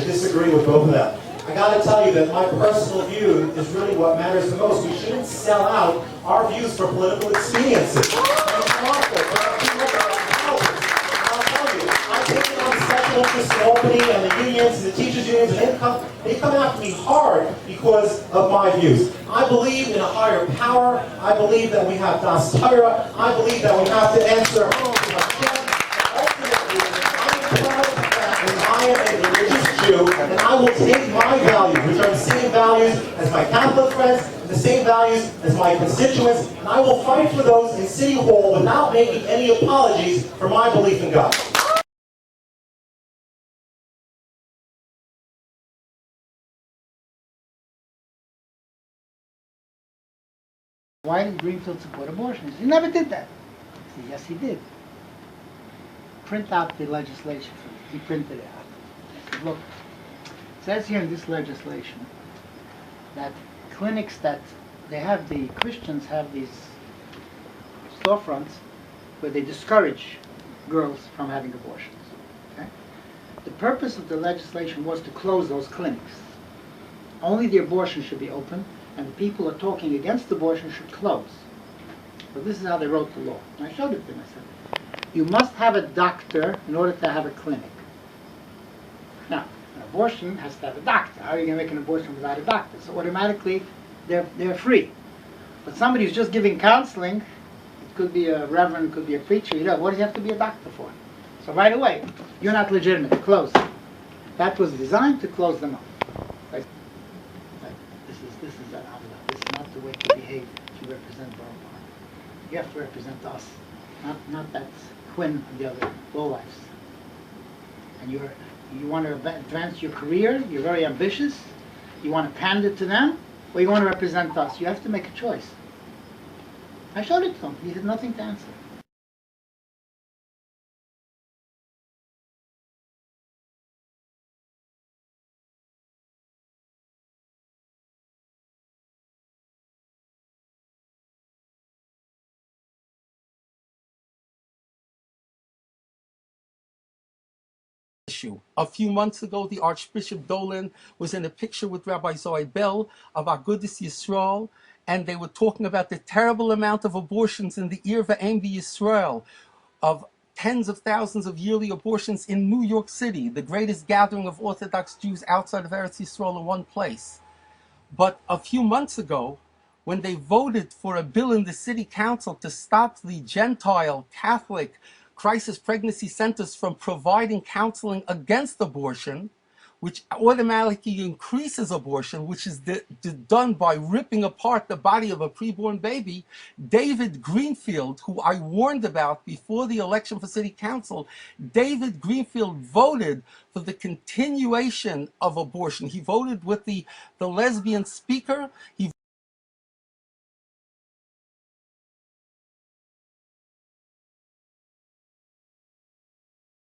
disagree with both of them. I got to tell you that my personal view is really what matters the most. We shouldn't sell out our views for political expediency. And I'll tell you, I take it on special interest in Albany and the unions and the teachers' unions, and they come after me hard because of my views. I believe in a higher power. I believe that we have Das Torah. I believe that we have to answer I am a religious Jew, and I will take my values, which are the same values as my Catholic friends, and the same values as my constituents, and I will fight for those in City Hall without making any apologies for my belief in God. Why did Greenfield support abortion? He never did that. I said, yes, he did. Print out the legislation for me. He printed it out. I said, look, it says here in this legislation that clinics that the Christians have these storefronts where they discourage girls from having abortions. Okay? The purpose of the legislation was to close those clinics. Only the abortion should be open, and the people who are talking against abortion should close. So this is how they wrote the law. And I showed it to them. I said, you must have a doctor in order to have a clinic. Now, an abortion has to have a doctor. How are you going to make an abortion without a doctor? So automatically, they're free. But somebody who's just giving counseling, it could be a reverend, it could be a preacher, what do you have to be a doctor for? So right away, you're not legitimate, close. That was designed to close them up. Right? This is an avila. This is not the way to behave if you represent Borough Park. You have to represent us, not that Quinn and the other lowlifes. And you want to advance your career, you're very ambitious, you want to pander to them, or you want to represent us. You have to make a choice. I showed it to him. He had nothing to answer. Issue. A few months ago, the Archbishop Dolan was in a picture with Rabbi Zoe Bell of Agudas Yisrael, and they were talking about the terrible amount of abortions in the Ir V'Ein Yisrael, of tens of thousands of yearly abortions in New York City, the greatest gathering of Orthodox Jews outside of Eretz Yisrael in one place. But a few months ago, when they voted for a bill in the city council to stop the Gentile Catholic crisis pregnancy centers from providing counseling against abortion, which automatically increases abortion, which is done by ripping apart the body of a preborn baby, David Greenfield, who I warned about before the election for city council, David Greenfield voted for the continuation of abortion. He voted with the lesbian speaker. He